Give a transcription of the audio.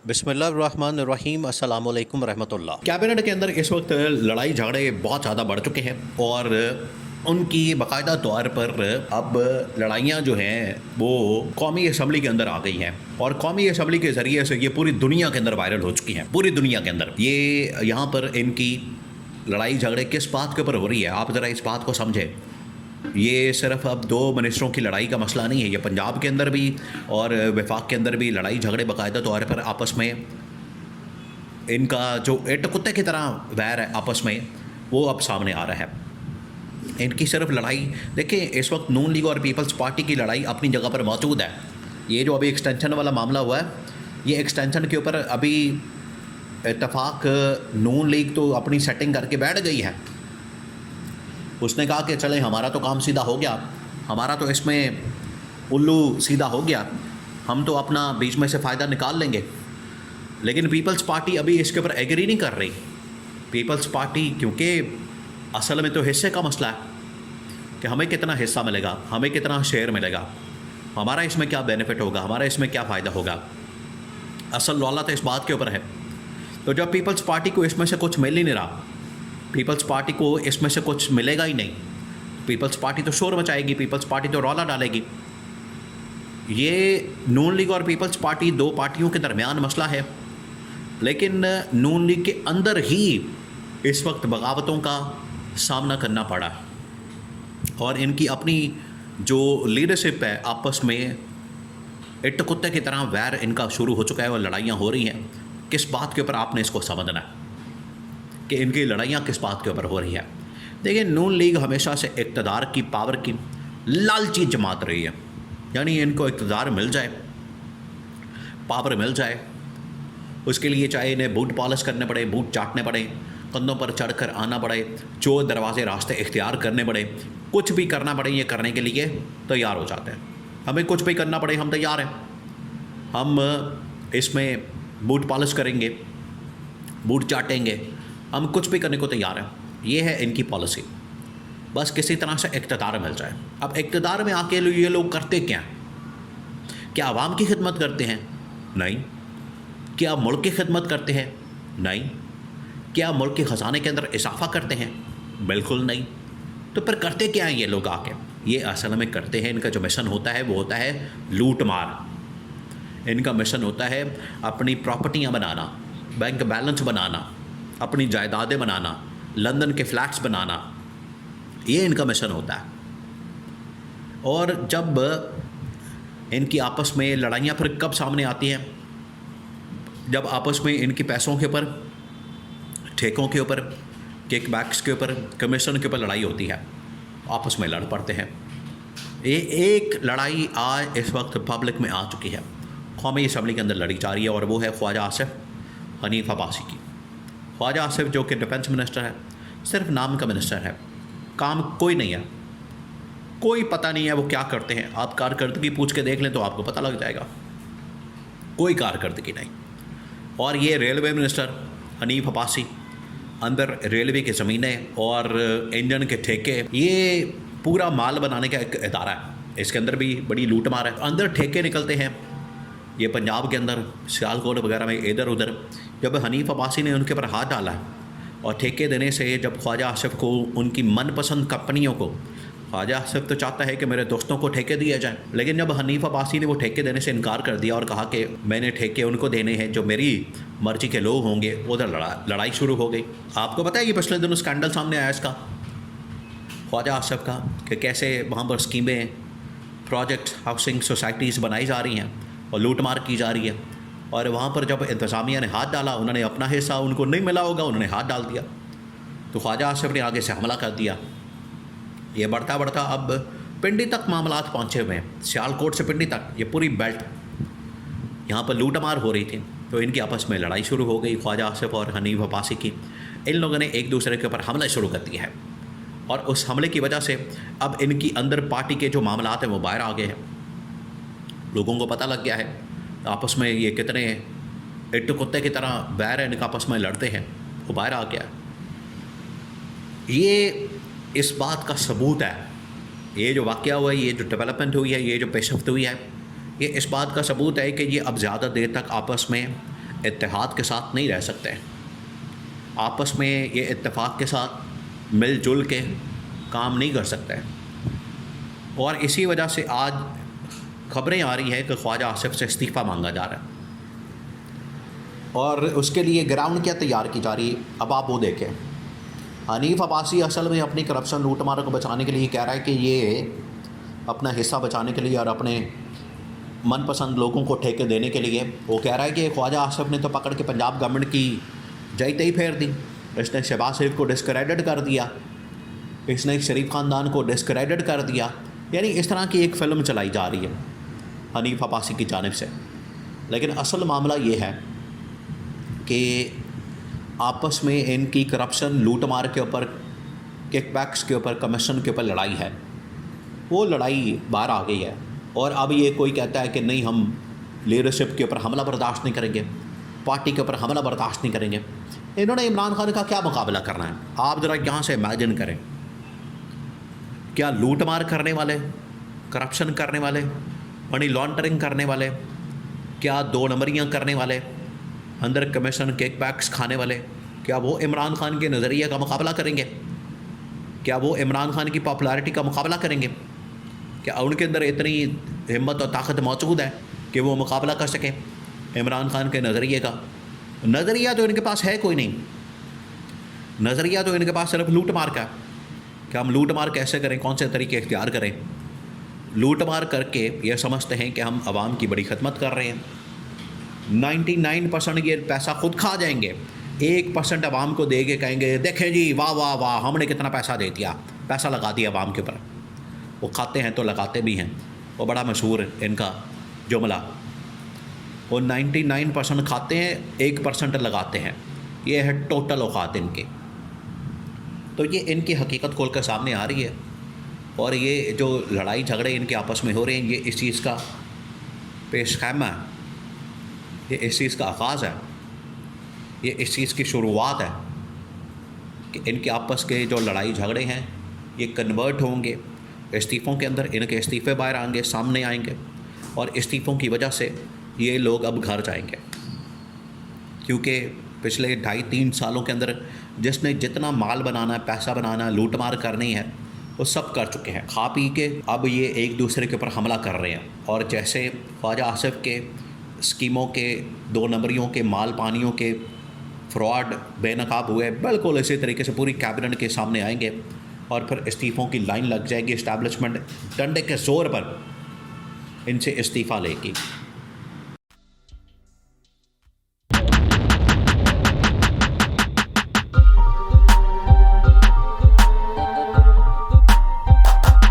बिस्मिल्लाहिर्रहमानिर्रहीम अस्सलामु अलैकुम रहमतुल्लाह। कैबिनेट के अंदर इस वक्त लड़ाई झगड़े बहुत ज़्यादा बढ़ चुके हैं और उनकी बाकायदा तौर पर अब लड़ाइयाँ जो हैं वो कौमी असम्बली के अंदर आ गई हैं और कौमी असम्बली के ज़रिए से ये पूरी दुनिया के अंदर वायरल हो चुकी हैं। पूरी दुनिया के अंदर ये यहाँ पर इनकी लड़ाई झगड़े किस बात के ऊपर हो रही है, आप ज़रा इस बात को समझें। ये सिर्फ अब दो मिनिस्टरों की लड़ाई का मसला नहीं है, ये पंजाब के अंदर भी और वफाक के अंदर भी लड़ाई झगड़े बाकायदा तौर पर आपस में इनका जो एट कुत्ते की तरह वैर है आपस में वो अब सामने आ रहा है। इनकी सिर्फ लड़ाई देखिए, इस वक्त नून लीग और पीपल्स पार्टी की लड़ाई अपनी जगह पर मौजूद है। ये जो अभी एक्सटेंशन वाला मामला हुआ है, ये एक्सटेंशन के ऊपर अभी इत्तफाक नून लीग तो अपनी सेटिंग करके बैठ गई है। उसने कहा कि चले हमारा तो काम सीधा हो गया, हमारा तो इसमें उल्लू सीधा हो गया, हम तो अपना बीच में से फ़ायदा निकाल लेंगे। लेकिन पीपल्स पार्टी अभी इसके ऊपर एग्री नहीं कर रही। पीपल्स पार्टी क्योंकि असल में तो हिस्से का मसला है कि हमें कितना हिस्सा मिलेगा, हमें कितना शेयर मिलेगा, हमारा इसमें क्या बेनिफिट होगा, हमारा इसमें क्या फ़ायदा होगा। असल रौला तो इस बात के ऊपर है। तो जब पीपल्स पार्टी को इसमें से कुछ मिल ही नहीं रहा, पीपल्स पार्टी को इसमें से कुछ मिलेगा ही नहीं, पीपल्स पार्टी तो शोर मचाएगी, पीपल्स पार्टी तो रौला डालेगी। ये नून लीग और पीपल्स पार्टी दो पार्टियों के दरमियान मसला है, लेकिन नून लीग के अंदर ही इस वक्त बगावतों का सामना करना पड़ा और इनकी अपनी जो लीडरशिप है आपस में इट्ट कुत्ते की तरह वैर इनका शुरू हो चुका है और लड़ाइयाँ हो रही हैं। किस बात के ऊपर आपने इसको समझना है कि इनकी लड़ाइयाँ किस बात के ऊपर हो रही है। देखिए, नून लीग हमेशा से इक़्तिदार की पावर की लालची जमात रही है, यानी इनको इक़्तिदार मिल जाए, पावर मिल जाए, उसके लिए चाहे इन्हें बूट पॉलिश करने पड़े, बूट चाटने पड़े, कंधों पर चढ़कर आना पड़े, जो दरवाजे रास्ते इख्तियार करने पड़े, कुछ भी करना पड़े, ये करने के लिए तैयार हो जाते हैं। हमें कुछ भी करना पड़े, हम तैयार हैं, हम इसमें बूट पॉलिश करेंगे, बूट चाटेंगे, हम कुछ भी करने को तैयार हैं। ये है इनकी पॉलिसी, बस किसी तरह से इक़्तिदार मिल जाए। अब इक़्तिदार में आके ये लोग करते क्या हैं? क्या आवाम की खिदमत करते हैं? नहीं। क्या मुल्क की खिदमत करते हैं? नहीं। क्या मुल्क के ख़जाने के अंदर इजाफा करते हैं? बिल्कुल नहीं। तो फिर करते क्या हैं ये लोग आके? ये असल में करते हैं, इनका जो मिशन होता है वो होता है लूट मार। इनका मिशन होता है अपनी प्रॉपर्टियाँ बनाना, बैंक बैलेंस बनाना, अपनी जायदादें बनाना, लंदन के फ्लैट्स बनाना, ये इनका मिशन होता है। और जब इनकी आपस में लड़ाइयाँ फिर कब सामने आती हैं? जब आपस में इनके पैसों के ऊपर, ठेकों के ऊपर, किकबैक्स के ऊपर, कमीशन के ऊपर लड़ाई होती है, आपस में लड़ पड़ते हैं। ये एक लड़ाई आज इस वक्त पब्लिक में आ चुकी है, कौमी असम्बली के अंदर लड़ी जा रही है और वो है ख्वाजा आसिफ हनीफ अब्बासी की। ख्वाजा आसिफ जो कि डिफेंस मिनिस्टर है, सिर्फ नाम का मिनिस्टर है, काम कोई नहीं है, कोई पता नहीं है वो क्या करते हैं। आप कारकर्दगी पूछ के देख लें तो आपको पता लग जाएगा, कोई कारकर्दगी नहीं। और ये रेलवे मिनिस्टर हनीफ अब्बासी, अंदर रेलवे की ज़मीनें और इंजन के ठेके, ये पूरा माल बनाने का एक इदारा है, इसके अंदर भी बड़ी लूट मार है। अंदर ठेके निकलते हैं, ये पंजाब के अंदर सियालकोट वगैरह में इधर उधर। जब हनीफ अब्बासी ने उनके ऊपर हाथ डाला और ठेके देने से जब ख्वाजा आसिफ को उनकी मनपसंद कंपनियों को, ख्वाजा आसिफ तो चाहता है कि मेरे दोस्तों को ठेके दिए जाएं, लेकिन जब हनीफ अब्बासी ने वो ठेके देने से इनकार कर दिया और कहा कि मैंने ठेके उनको देने हैं जो मेरी मर्जी के लोग होंगे, उधर लड़ाई शुरू हो गई। आपको पता है कि पिछले दिनों स्कैंडल सामने आया इसका, ख्वाजा आसिफ का, कि कैसे वहाँ पर स्कीमें, प्रोजेक्ट, हाउसिंग सोसाइटीज़ बनाई जा रही हैं और लूट मार की जा रही है। और वहाँ पर जब इंतज़ामिया ने हाथ डाला, उन्होंने अपना हिस्सा उनको नहीं मिला होगा, उन्होंने हाथ डाल दिया, तो ख्वाजा आसिफ ने आगे से हमला कर दिया। ये बढ़ता बढ़ता अब पिंडी तक मामलात पहुँचे हुए हैं, सियालकोट से पिंडी तक, ये पूरी बेल्ट, यहाँ पर लूट मार हो रही थी। तो इनकी आपस में लड़ाई शुरू हो गई, ख्वाजा आसिफ और हनीफ अब्बासी की। इन लोगों ने एक दूसरे के ऊपर हमला शुरू कर दिया है और उस हमले की वजह से अब इनकी अंदर पार्टी के जो मामलात हैं वो बाहर आ गए हैं। लोगों को पता लग गया है आपस में ये कितने इट्ट कुत्ते की तरह बैर है, इनका आपस में लड़ते हैं, वो बाहर आ गया। ये इस बात का सबूत है, ये जो वाक़या हुआ है, ये जो डेवलपमेंट हुई है, ये जो पेशरफ्त हुई है, ये इस बात का सबूत है कि ये अब ज़्यादा देर तक आपस में इत्तेहाद के साथ नहीं रह सकते, आपस में ये इत्तेफाक के साथ मिलजुल के काम नहीं कर सकते। और इसी वजह से आज खबरें आ रही हैं कि ख्वाजा आसिफ से इस्तीफ़ा मांगा जा रहा है और उसके लिए ग्राउंड क्या तैयार की जा रही है। अब आप वो देखें, हनीफ अब्बासी असल में अपनी करप्शन लूटमार को बचाने के लिए कह रहा है कि ये अपना हिस्सा बचाने के लिए और अपने मनपसंद लोगों को ठेके देने के लिए वो कह रहा है कि ख्वाजा आसिफ ने तो पकड़ के पंजाब गवर्नमेंट की जई तई फेर दी, इसने शहबाज शरीफ को डिस्क्रेडिट कर दिया, इसने शरीफ ख़ानदान को डिस्क्रेडिट कर दिया। यानी इस तरह की एक फ़िल्म चलाई जा रही है हनीफ अब्बासी की जानिब से। लेकिन असल मामला ये है कि आपस में इनकी करप्शन लूटमार के ऊपर, किकबैक्स के ऊपर, कमीशन के ऊपर लड़ाई है। वो लड़ाई बाहर आ गई है और अब ये कोई कहता है कि नहीं हम लीडरशिप के ऊपर हमला बर्दाश्त नहीं करेंगे, पार्टी के ऊपर हमला बर्दाश्त नहीं करेंगे। इन्होंने इमरान खान का क्या मुकाबला करना है? आप ज़रा यहाँ से इमेजिन करें, क्या लूटमार करने वाले, करप्शन करने वाले, मनी लॉन्ड्रिंग करने वाले, क्या 2 नंबरियाँ करने वाले, अंदर कमीशन किकबैक्स खाने वाले, क्या वो इमरान खान के नज़रिए का मुकाबला करेंगे? क्या वो इमरान खान की पॉपुलैरिटी का मुकाबला करेंगे? क्या उनके अंदर इतनी हिम्मत और ताकत मौजूद है कि वो मुकाबला कर सकें इमरान खान के नज़रिए का? नज़रिया तो इनके पास है कोई नहीं, नज़रिया तो इनके पास सिर्फ लूट मार का है कि हम लूट मार कैसे करें, कौन से तरीके इख्तियार करें। लूट मार करके ये समझते हैं कि हम आवाम की बड़ी खिदमत कर रहे हैं। 99% ये पैसा खुद खा जाएंगे, 1% आवाम को दे के कहेंगे देखें जी वाह वाह वाह हमने कितना पैसा दे दिया, पैसा लगा दिया आवाम के ऊपर। वो खाते हैं तो लगाते भी हैं, वो बड़ा मशहूर है इनका जुमला। वो 99% खाते हैं, 1% लगाते हैं। ये है टोटल औकात इनके। तो ये इनकी हकीकत खोल कर सामने आ रही है और ये जो लड़ाई झगड़े इनके आपस में हो रहे हैं ये इस चीज़ का पेश खैमा है, ये इस चीज़ का आगाज़ है, ये इस चीज़ की शुरुआत है कि इनके आपस के जो लड़ाई झगड़े हैं ये कन्वर्ट होंगे इस्तीफ़ों के अंदर। इनके इस्तीफ़े बाहर आएंगे, सामने आएंगे और इस्तीफ़ों की वजह से ये लोग अब घर जाएंगे, क्योंकि पिछले 2.5-3 सालों के अंदर जिसने जितना माल बनाना है, पैसा बनाना है, लूटमार करनी है, वो सब कर चुके हैं खा पी के। अब ये एक दूसरे के ऊपर हमला कर रहे हैं और जैसे ख्वाजा आसिफ के स्कीमों के, 2 नंबरियों के, माल पानियों के फ्रॉड बेनकाब हुए, बिल्कुल इसी तरीके से पूरी कैबिनेट के सामने आएंगे और फिर इस्तीफ़ों की लाइन लग जाएगी। इस्टेब्लिशमेंट डंडे के ज़ोर पर इनसे इस्तीफ़ा लेगी।